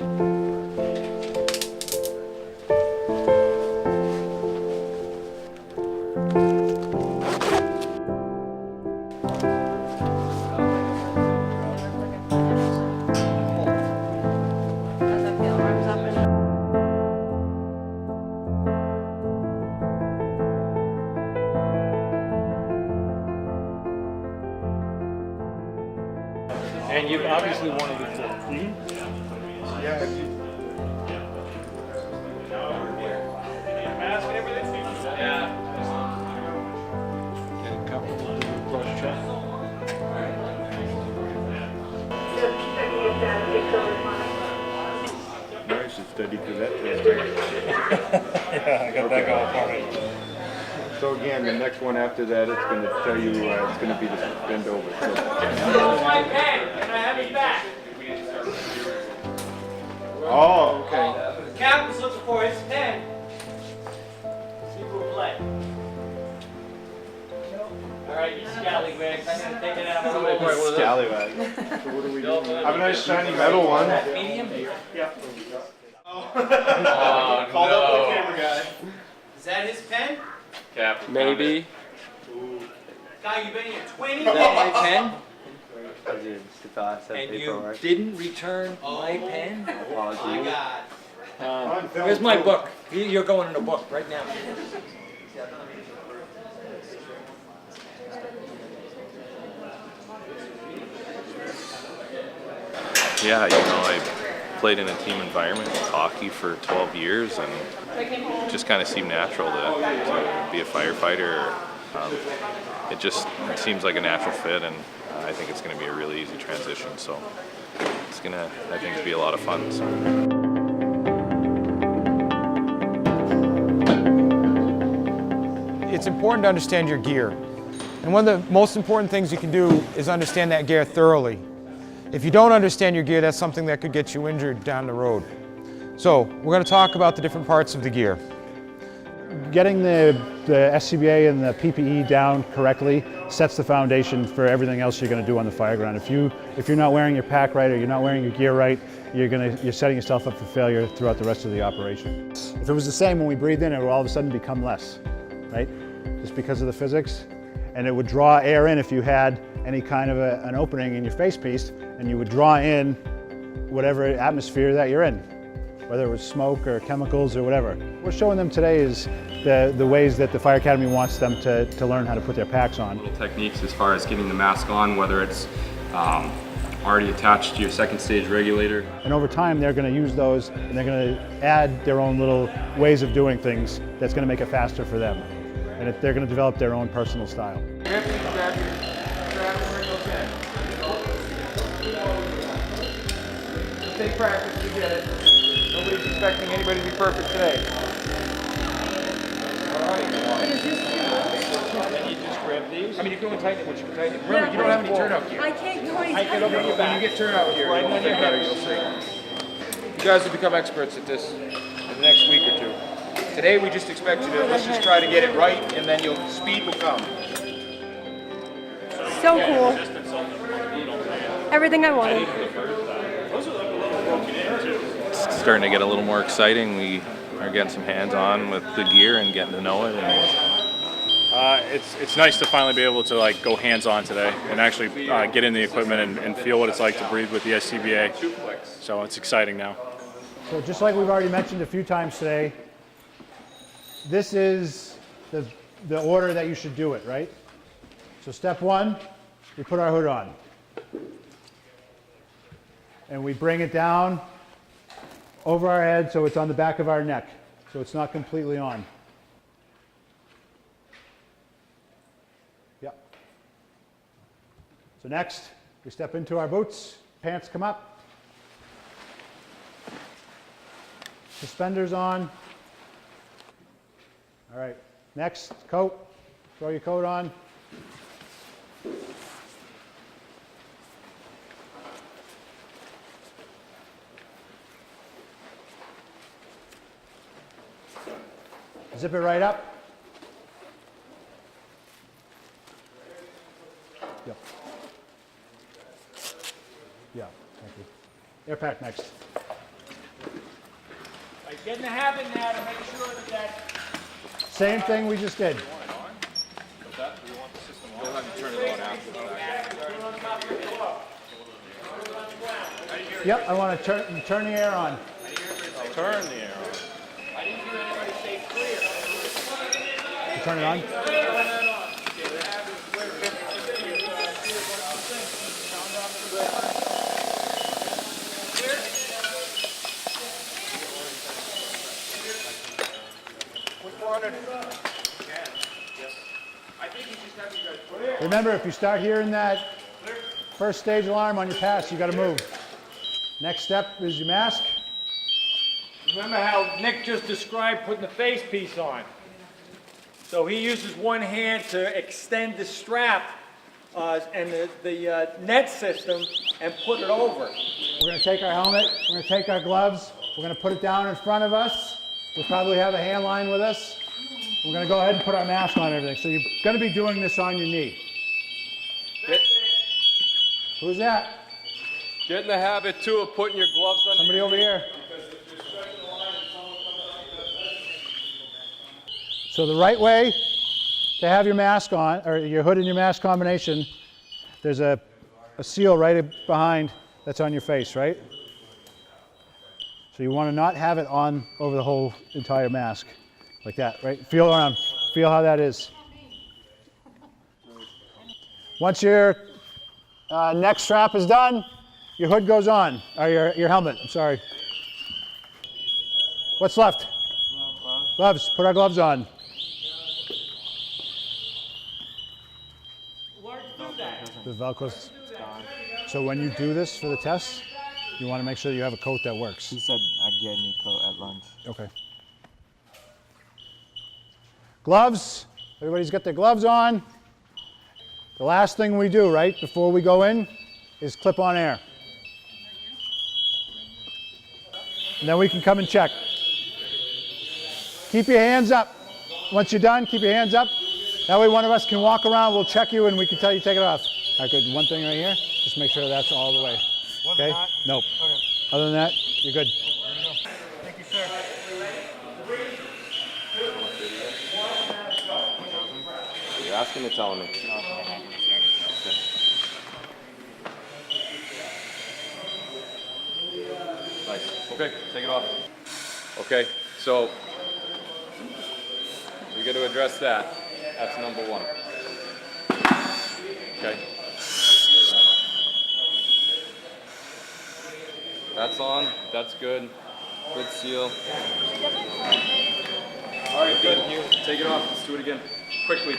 And you obviously wanted it before. Yeah. Mask and everything? Yeah. Get comfortable with the brush check. Nice and steady for that test. Yeah, I got that going for me. So again, the next one after that, it's going to tell you it's going to be the bend over. So. My pen, and I have it back. Oh, okay. The captain's looking for his pen. See who will play. All right, you scallywags. I'm going to take it out of the way. Scallywag. So what do we do? Have a nice shiny metal one. Medium? Yeah. Called up the camera guy. Is that his pen? Captain. Maybe. Guy, you betting a 20? Is that my pen? And you didn't return my pen? My God. Where's my book? You're going in a book right now. Yeah, you know, I played in a team environment with hockey for 12 years, and it just kind of seemed natural to be a firefighter. It seems like a natural fit, and I think it's going to be a really easy transition. So it's going to, I think, be a lot of fun. So. It's important to understand your gear. And one of the most important things you can do is understand that gear thoroughly. If you don't understand your gear, that's something that could get you injured down the road. So we're going to talk about the different parts of the gear. Getting the SCBA and the PPE down correctly sets the foundation for everything else you're going to do on the fire ground. If you're not wearing your pack right or you're not wearing your gear right, you're setting yourself up for failure throughout the rest of the operation. If it was the same when we breathe in, it would all of a sudden become less, right? Just because of the physics. And it would draw air in if you had any kind of an opening in your face piece, and you would draw in whatever atmosphere that you're in, whether it was smoke or chemicals or whatever. We're showing them today is the ways that the Fire Academy wants them to learn how to put their packs on. Little techniques as far as getting the mask on, whether it's already attached to your second stage regulator. And over time they're going to use those and they're going to add their own little ways of doing things that's going to make it faster for them. And they're going to develop their own personal style. Take practice to get it. Nobody's expecting anybody to be perfect today. I mean, you're doing tighten what you can tighten. Remember, you don't have any turnout gear. I can't go any Hike it over your back. When you get turnout gear, right on your head, you'll see. You guys will become experts at this in the next week or two. Today, we just expect you to, let's just try to get it right, and then speed will come. So cool. Everything I wanted. It's starting to get a little more exciting. We are getting some hands-on with the gear and getting to know it. It's nice to finally be able to go hands-on today and actually get in the equipment and feel what it's like to breathe with the SCBA. So it's exciting now. So just like we've already mentioned a few times today, this is the order that you should do it, right? So step one, we put our hood on. And we bring it down over our head so it's on the back of our neck, so it's not completely on. Yep. So next, we step into our boots, pants come up, suspenders on. All right, next, coat. Throw your coat on. Zip it right up. Yep. Yeah, thank you. Air pack next. Like, get in the habit now to make sure that Same thing we just did. We'll have to turn it on after the fact. Yep, I want to turn the air on. Turn the arrow. You turn it on? Remember, if you start hearing that first stage alarm on your pass, you got to move. Next step is your mask. remember how Nick just described putting the face piece on. So he uses one hand to extend the strap and the net system and put it over. We're going to take our helmet, we're going to take our gloves, we're going to put it down in front of us. We'll probably have a hand line with us. We're going to go ahead and put our mask on and everything. So you're going to be doing this on your knee. Who's that? Get in the habit too of putting your gloves on. Somebody over here. So the right way to have your mask on, or your hood and your mask combination, there's a seal right behind that's on your face, right? So you want to not have it on over the whole entire mask, like that, right? Feel around, feel how that is. Once your neck strap is done, your hood goes on, or your helmet, I'm sorry. What's left? Gloves, put our gloves on. The Velcro's gone. So when you do this for the test, you want to make sure that you have a coat that works. He said I'd get a new coat at lunch. Okay. Gloves. Everybody's got their gloves on. The last thing we do, right, before we go in, is clip on air. And then we can come and check. Keep your hands up. Once you're done, keep your hands up. That way one of us can walk around, we'll check you, and we can tell you take it off. All right, good. One thing right here, just make sure that's all the way. Okay? Nope. Okay. Other than that, you're good. Thank you, sir. You're asking or telling me? Nice. Okay, take it off. Okay, so we got to address that. That's number one. Okay. That's on. That's good. Good seal. All right, good. Here, take it off. Let's do it again. Quickly.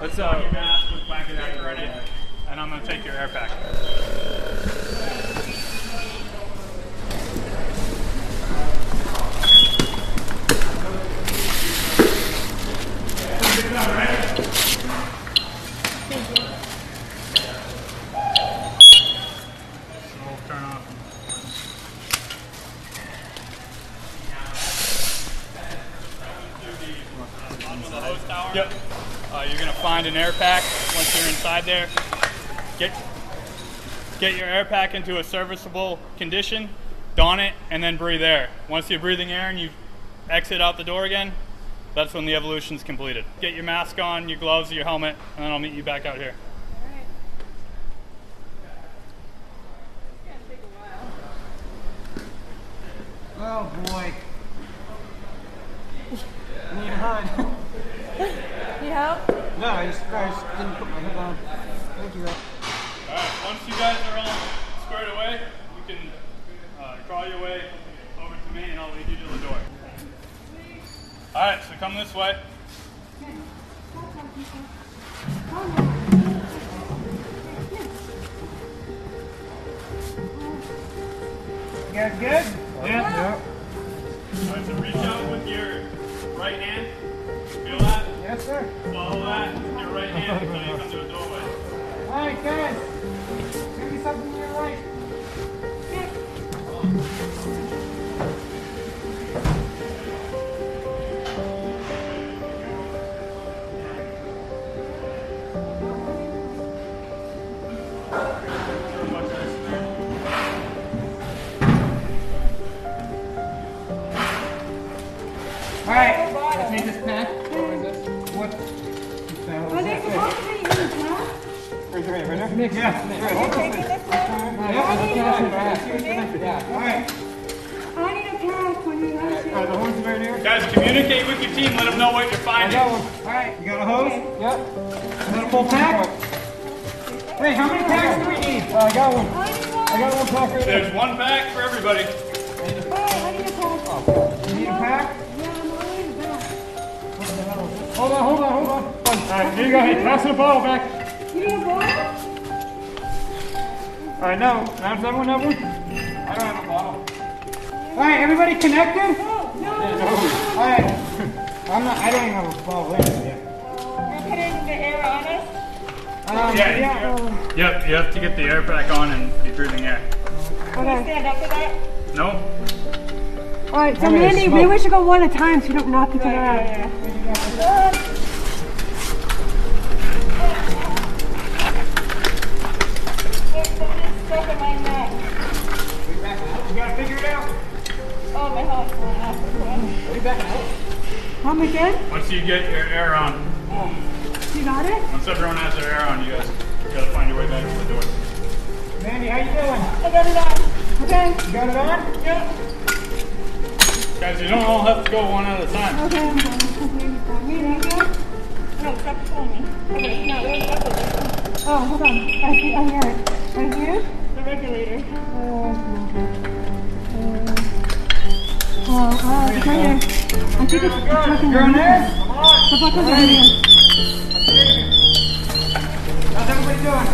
Let's your mask with black adapter in it, and I'm gonna take your air pack. Turn off. Onto the hose tower. Yep. You're gonna find an air pack once you're inside there. Get your air pack into a serviceable condition, don it, and then breathe air. Once you're breathing air and you exit out the door again, that's when the evolution's completed. Get your mask on, your gloves, your helmet, and then I'll meet you back out here. Oh boy. I need a hug. Need help? No, I just didn't put my hood on. Thank you. Alright, once you guys are all squared away, you can crawl your way over to me and I'll lead you to the door. Alright, so come this way. You guys good? Yeah. Alright, so reach out with your right hand. Feel that? Yes, sir. Follow that with your right hand until you come to a doorway. All right, guys. Give me something to your right. Nick, yeah. I need a pack when you guys see The hose is right here. Guys, communicate with your team. Let them know what you're finding. Alright, you got a hose? Yep. Is that a full pack? Hey, how many packs do we need? I got one. I got one pack right there. There's one pack for everybody. I need a pack. You need a pack? Yeah, I'm already in the back. Hold on. Alright, here you go. Hey, pass the bottle back. You need a bottle? Alright, now does everyone have one? I don't have a bottle. Alright, everybody connected? No. Alright. I don't even have a bottle in here. You're putting the air on us? Yep, you have to get the air pack on and be breathing air. Can you stand up for that? No? Alright, so Mandy, maybe we should go one at a time so you don't knock each other out. Stuck in my neck. You gotta figure it out. Oh, my heart's going up. Are you backing out? Come again? Once you get your air on, You got it? once everyone has their air on, you guys gotta find your way back to the door. Mandy, how you doing? I got it on. Okay. You got it on? Yeah. Guys, you don't all have to go one at a time. Okay, I'm going. Me, right here? No, stop pulling me. Okay, no, where's the regulator? Oh, hold on. I hear it. Right here? The regulator. It's right here. I think it's fucking You're on there? The buckle's right here. How's everybody doing?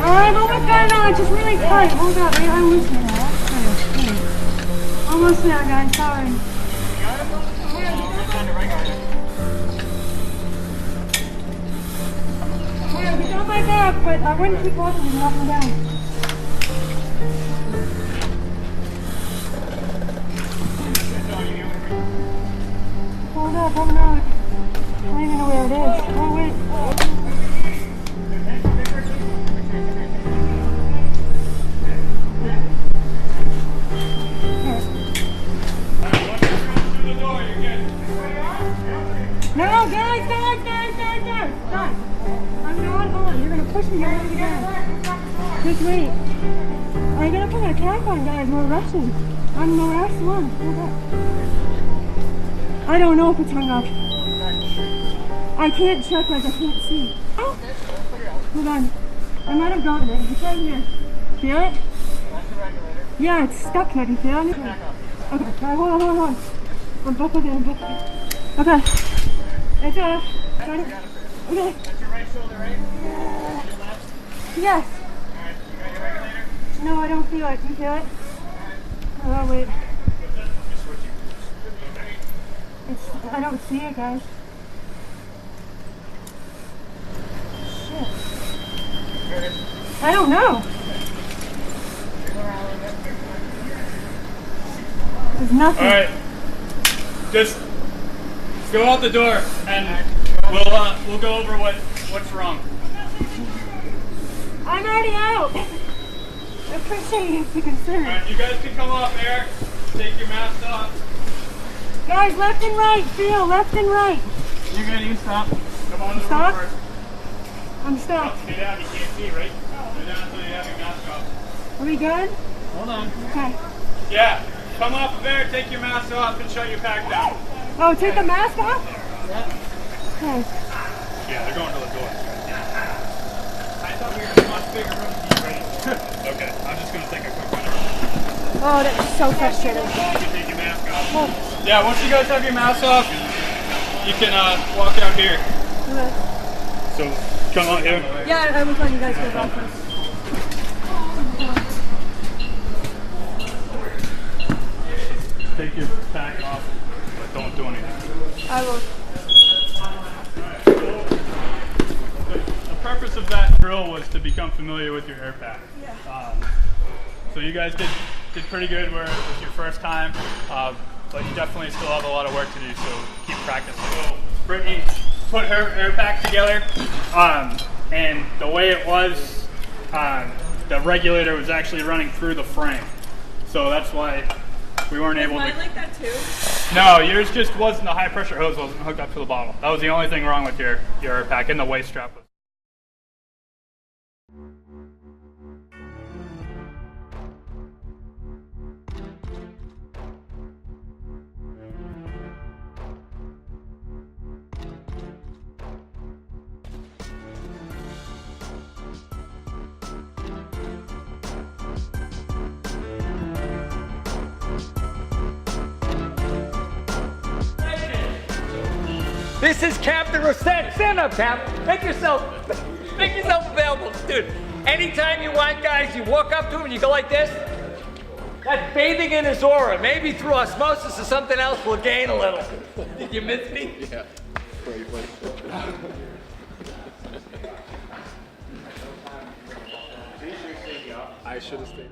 I'm almost got it on. It's just really tight. Hold on. I almost there. Almost there, guys. Sorry. Yeah, he's on my back, but I wouldn't keep walking and walking down. Hold up, hold on. I don't even know where it is. Oh, wait. No, guys. Stop. I'm not on. You're going to push me all the way down. Just wait. I gotta put my cap on, guys. We're rushing. I'm the last one. Hold up. I don't know if it's hung up. I can't check, like I can't see. Oh. Hold on. I might have gotten it. It's right here. Feel it? Yeah, it's stuck. Can you feel it? Okay, right, hold on. I'm buckled in. Okay. It's off. Got it. Okay. That's your right shoulder, right? Yes. Alright, you got your regulator? No, I don't feel it. You feel it? Oh, wait. I don't see it, guys. Shit. I don't know. There's nothing. Alright. Just go out the door and we'll go over what's wrong. I'm already out. I appreciate the concern. Alright, you guys can come off air, take your mask off. Guys, left and right, feel, left and right. You're good, you stop. Come on to the Stop? roof first. I'm stuck. Stay down, you can't see, right? Stay down until you have your mask off. Are we good? Hold on. Okay. Yeah, come off of air, take your mask off and shut your pack down. Oh, take the mask off? Yeah. Okay. Yeah, they're going to the door. I thought we were in a much bigger room to be ready. Okay, I'm just going to take a quick one. Oh, that's so frustrating. You can take your mask off. Yeah, once you guys have your mask off, you can walk out here. Okay. So, come out here. Yeah, I was letting you guys go back first. Take your pack off, but don't do anything. I will. The purpose of that drill was to become familiar with your air pack. Yeah. So you guys did pretty good where it was your first time, but you definitely still have a lot of work to do, so keep practicing. So Brittany put her air pack together, and the way it was, the regulator was actually running through the frame. So that's why we weren't able to. Mine like that too? No, yours just wasn't, the high pressure hose wasn't hooked up to the bottle. That was the only thing wrong with your air pack, and the waist strap was. This is Captain Rosette. Stand up, Cap. Make yourself available. Dude, anytime you want, guys, you walk up to him and you go like this. That's bathing in his aura. Maybe through osmosis or something else, we'll gain a little. Did you miss me? Yeah. I should have stayed.